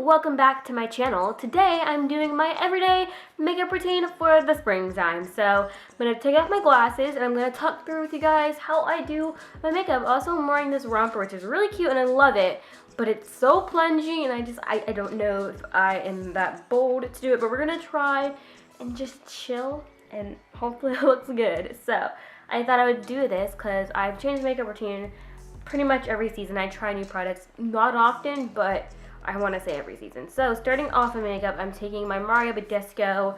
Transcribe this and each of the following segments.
welcome back to my channel. Today I'm doing my everyday makeup routine for the springtime. So I'm going to take off my glasses and I'm going to talk through with you guys how I do my makeup. Also, I'm wearing this romper, which is really cute and I love it, but it's so plungy and I don't know if I am that bold to do it, but we're going to try and just chill and hopefully it looks good. So I thought I would do this because I've changed makeup routine pretty much every season. I try new products, not often, but I want to say every season. So starting off in makeup, I'm taking my Badescu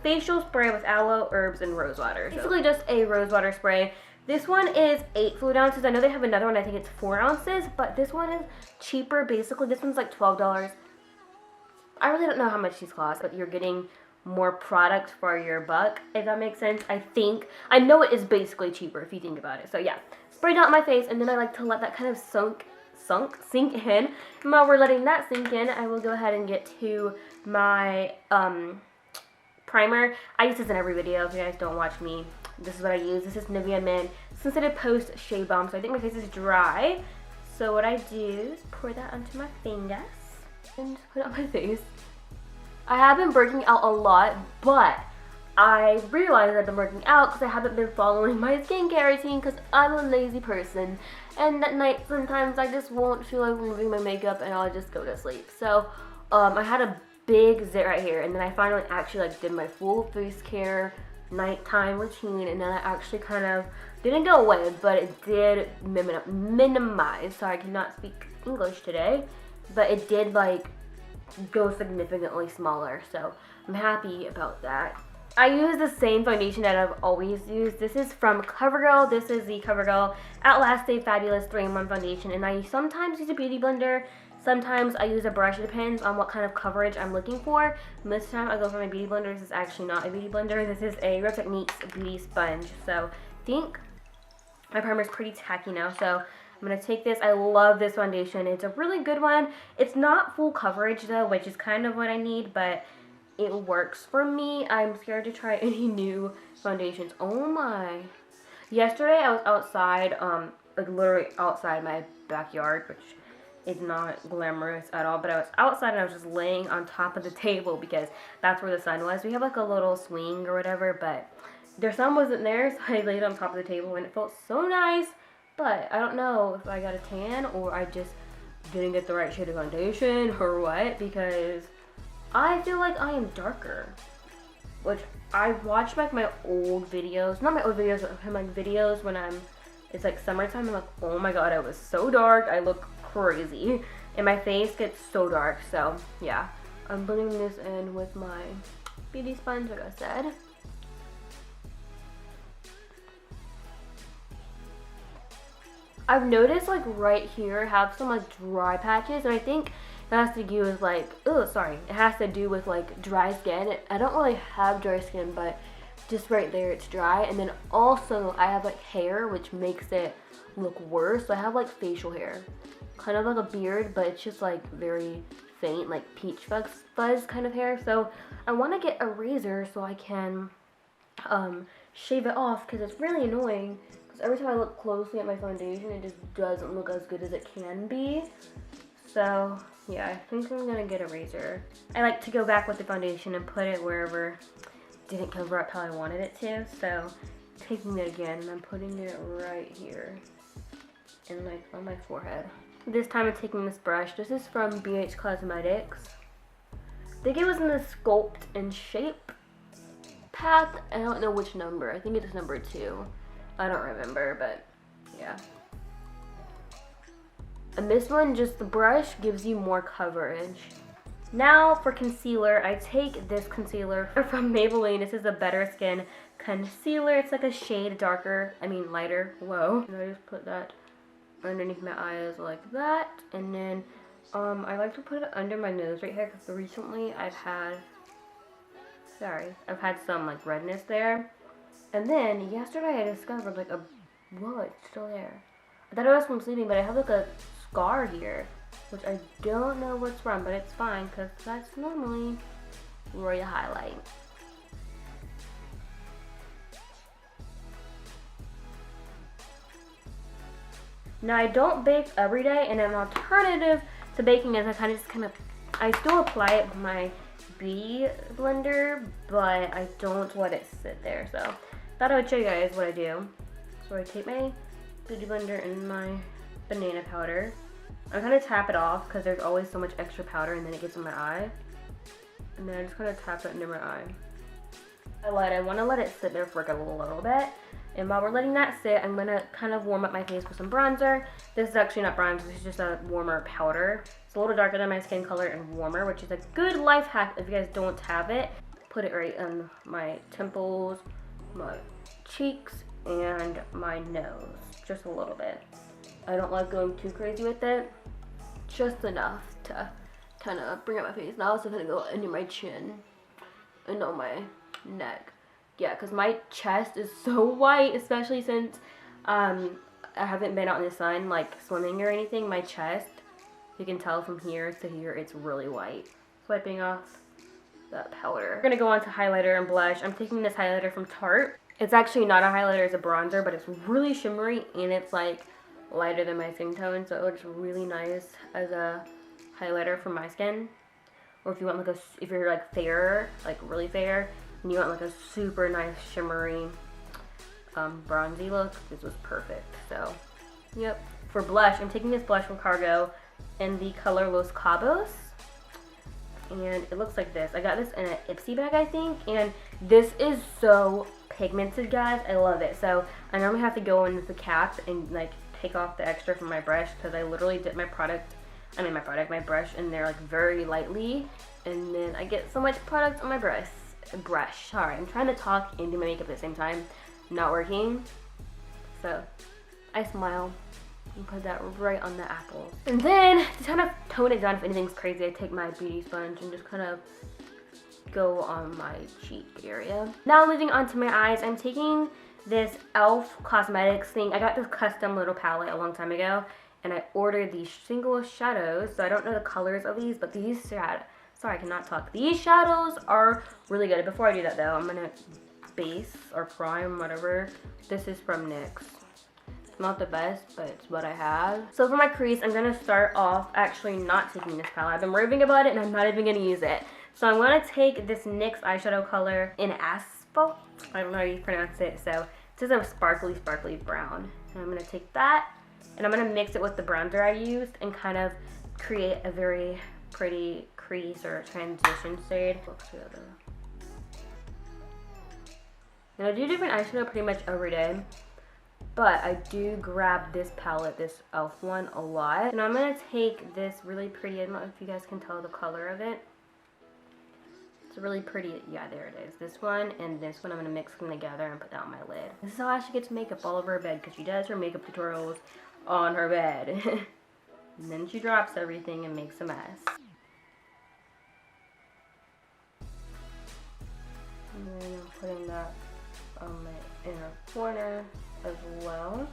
facial spray with aloe, herbs, and rosewater. Basically just a rosewater spray. This one is 8 fluid ounces. I know they have another one, I think it's 4 ounces, but this one is cheaper. Basically, this one's like $12. I really don't know how much these cost, but you're getting more product for your buck, if that makes sense. I know it is basically cheaper if you think about it. So yeah, sprayed out my face, and then I like to let that kind of sink in. And while we're letting that sink in, I will go ahead and get to my primer. I use this in every video. If you guys don't watch me, this is what I use. This is Nivea Men Sensitive Post Shea Balm. So I think my face is dry. So what I do is pour that onto my fingers and put it on my face. I have been working out a lot, but I realized I've been working out because I haven't been following my skincare routine because I'm a lazy person. And at night, sometimes I just won't feel like removing my makeup and I'll just go to sleep. So I had a big zit right here, and then I finally actually did my full face care nighttime routine, and then I actually kind of didn't go away, but it did minimize. Sorry, I cannot speak English today, but it did go significantly smaller. So I'm happy about that. I use the same foundation that I've always used. This is from Covergirl. This is the Covergirl Outlast Stay Fabulous 3-in-1 foundation, and I sometimes use a beauty blender. Sometimes I use a brush. It depends on what kind of coverage I'm looking for. Most of the time I go for my beauty blender. This is actually not a beauty blender. This is a Real Techniques beauty sponge. So I think my primer is pretty tacky now. So I'm going to take this. I love this foundation. It's a really good one. It's not full coverage though, which is kind of what I need, but it works for me. I'm scared to try any new foundations. Oh my. Yesterday I was outside, literally outside my backyard, which is not glamorous at all, but I was outside and I was just laying on top of the table because that's where the sun was. We have a little swing or whatever, but their sun wasn't there, so I laid on top of the table and it felt so nice. But I don't know if I got a tan or I just didn't get the right shade of foundation or what, because I feel like I am darker, which I watched my old videos, not my old videos, but my videos when it's summertime. I'm like, oh my god, I was so dark. I look crazy and my face gets so dark. So yeah, I'm blending this in with my beauty sponge, like I said. I've noticed right here I have some dry patches, and I think it has to do with it has to do with dry skin. I don't really have dry skin, but just right there it's dry. And then also I have hair, which makes it look worse. So I have facial hair, kind of like a beard, but it's just very faint, peach fuzz kind of hair. So I want to get a razor so I can shave it off, because it's really annoying. Because every time I look closely at my foundation, it just doesn't look as good as it can be. So yeah, I think I'm gonna get a razor. I like to go back with the foundation and put it wherever it didn't cover up how I wanted it to. So taking it again, and I'm putting it right here and on my forehead. This time I'm taking this brush. This is from BH Cosmetics. I think it was in the Sculpt and Shape pack. I don't know which number. I think it's number 2. I don't remember, but yeah. And this one, just the brush gives you more coverage. Now for concealer, I take this concealer from Maybelline. This is a Better Skin concealer. It's a shade darker, lighter. Whoa. And I just put that underneath my eyes like that. And then I like to put it under my nose right here, because recently I've had some redness there. And then yesterday I discovered whoa, it's still there. I thought it was from sleeping, but I have a scar here, which I don't know what's from, but it's fine because that's normally where you highlight. Now I don't bake every day, and an alternative to baking is I kind of I still apply it with my beauty blender, but I don't let it sit there. So thought I would show you guys what I do. So I take my beauty blender and my banana powder. I kind of tap it off because there's always so much extra powder and then it gets in my eye. And then I just kind of tap it into my eye. I want to let it sit there for like a little bit. And while we're letting that sit, I'm going to kind of warm up my face with some bronzer. This is actually not bronzer, this is just a warmer powder. It's a little darker than my skin color and warmer, which is a good life hack if you guys don't have it. Put it right on my temples, my cheeks, and my nose. Just a little bit. I don't like going too crazy with it. Just enough to kind of bring out my face. Now I'm also going to go under my chin and on my neck. Yeah, because my chest is so white, especially since I haven't been out in the sun, like swimming or anything. My chest, you can tell from here to here, it's really white. Swiping off that powder. We're going to go on to highlighter and blush. I'm taking this highlighter from Tarte. It's actually not a highlighter, it's a bronzer, but it's really shimmery and it's like lighter than my skin tone, so it looks really nice as a highlighter for my skin. Or if you want like if you're like fair, like really fair, and you want like a super nice shimmery bronzy look, this was perfect. So yep. For blush, I'm taking this blush from Cargo in the color Los Cabos, and it looks like this. I got this in an Ipsy bag, I think, and this is so pigmented, guys. I love it. So I normally have to go in with the cap and like take off the extra from my brush because I literally dip my brush in there like very lightly, and then I get so much product on my brush. Sorry, I'm trying to talk and do my makeup at the same time. Not working. So I smile and put that right on the apples. And then to kind of tone it down if anything's crazy, I take my beauty sponge and just kind of go on my cheek area. Now moving on to my eyes, I'm taking this e.l.f. Cosmetics thing. I got this custom little palette a long time ago, and I ordered these single shadows. So I don't know the colors of these, but these shadows, sorry, I cannot talk. These shadows are really good. Before I do that though, I'm gonna base or prime, whatever. This is from NYX. It's not the best, but it's what I have. So for my crease, I'm gonna start off actually not taking this palette. I've been raving about it and I'm not even gonna use it. So I'm gonna take this NYX eyeshadow color in Asphalt. I don't know how you pronounce it. So it's just a sparkly brown. And I'm gonna take that and I'm gonna mix it with the bronzer I used and kind of create a very pretty crease or transition shade. And I do different eyeshadow pretty much every day, but I do grab this palette, this e.l.f. one, a lot. And I'm gonna take this really pretty, I don't know if you guys can tell the color of it. It's really pretty, yeah, there it is. This one and this one, I'm gonna mix them together and put that on my lid. This is how Ashley gets makeup all over her bed, because she does her makeup tutorials on her bed. And then she drops everything and makes a mess. And then I'm putting that on my inner corner as well.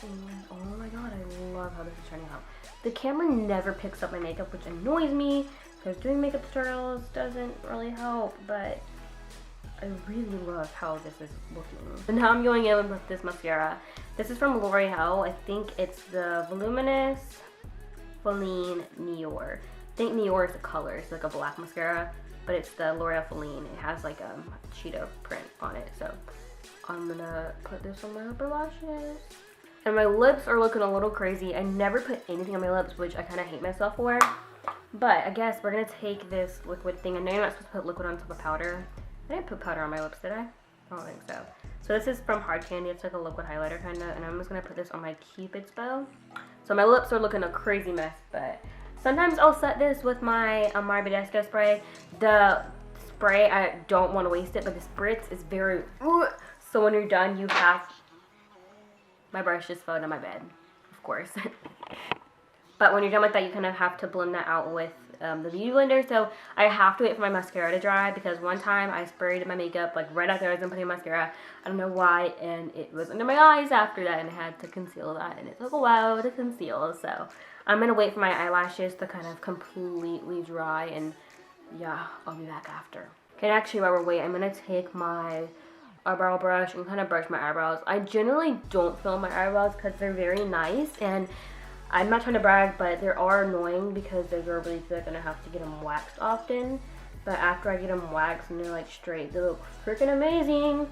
And oh my god, I love how this is turning out. The camera never picks up my makeup, which annoys me, because doing makeup tutorials doesn't really help, but I really love how this is looking. And now I'm going in with this mascara. This is from L'Oreal. I think it's the Voluminous Feline Nior. I think Nior is the color. It's like a black mascara, but it's the L'Oreal Feline. It has like a cheetah print on it. So I'm gonna put this on my upper lashes. And my lips are looking a little crazy. I never put anything on my lips, which I kind of hate myself for. But I guess we're gonna take this liquid thing. I know you're not supposed to put liquid on top of powder. I didn't put powder on my lips, did I? I don't think so. So this is from Hard Candy. It's like a liquid highlighter kind of. And I'm just gonna put this on my Cupid's bow. So my lips are looking a crazy mess, but sometimes I'll set this with my Badescu spray. The spray, I don't want to waste it, but the spritz is very, so when you're done, you have, my brush just fell into my bed, of course. But when you're done with that, you kind of have to blend that out with the beauty blender. So I have to wait for my mascara to dry, because one time I sprayed my makeup like right after I was done putting mascara. I don't know why, and it was under my eyes after that, and I had to conceal that, and it took a while to conceal. So I'm gonna wait for my eyelashes to kind of completely dry, and yeah, I'll be back after. Okay, actually while we're waiting, I'm gonna take my eyebrow brush and kind of brush my eyebrows. I generally don't fill my eyebrows because they're very nice, and I'm not trying to brag, but they are annoying because they're really thick and I have to get them waxed often. But after I get them waxed and they're like straight, they look freaking amazing.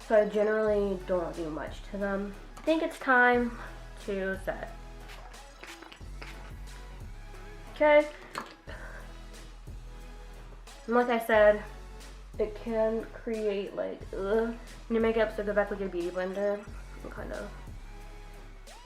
So I generally don't do much to them. I think it's time to set. Okay. And like I said, it can create like in your makeup, so go back with your beauty blender and kind of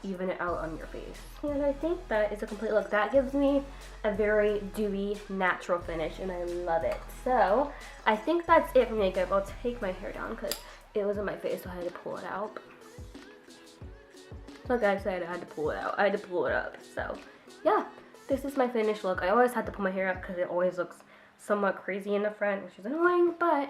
even it out on your face. And I think that is a complete look. That gives me a very dewy, natural finish, and I love it. So I think that's it for makeup. I'll take my hair down because it was in my face, so I had to pull it out. Like I said, I had to pull it out. I had to pull it up. So yeah, this is my finished look. I always had to pull my hair up because it always looks somewhat crazy in the front, which is annoying, but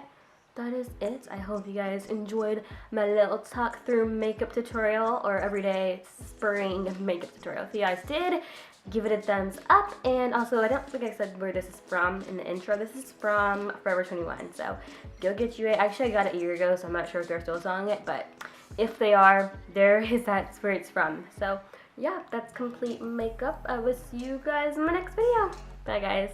that is it. I hope you guys enjoyed my little talk through makeup tutorial or everyday spring makeup tutorial. If you guys did, give it a thumbs up. And also, I don't think I said where this is from in the intro. This is from Forever 21, so go get you it. Actually, I got it a year ago, so I'm not sure if they're still selling it, but if they are, that's where it's from. So yeah, that's complete makeup. I will see you guys in my next video. Bye guys.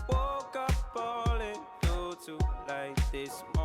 Woke up all in due to like this morning.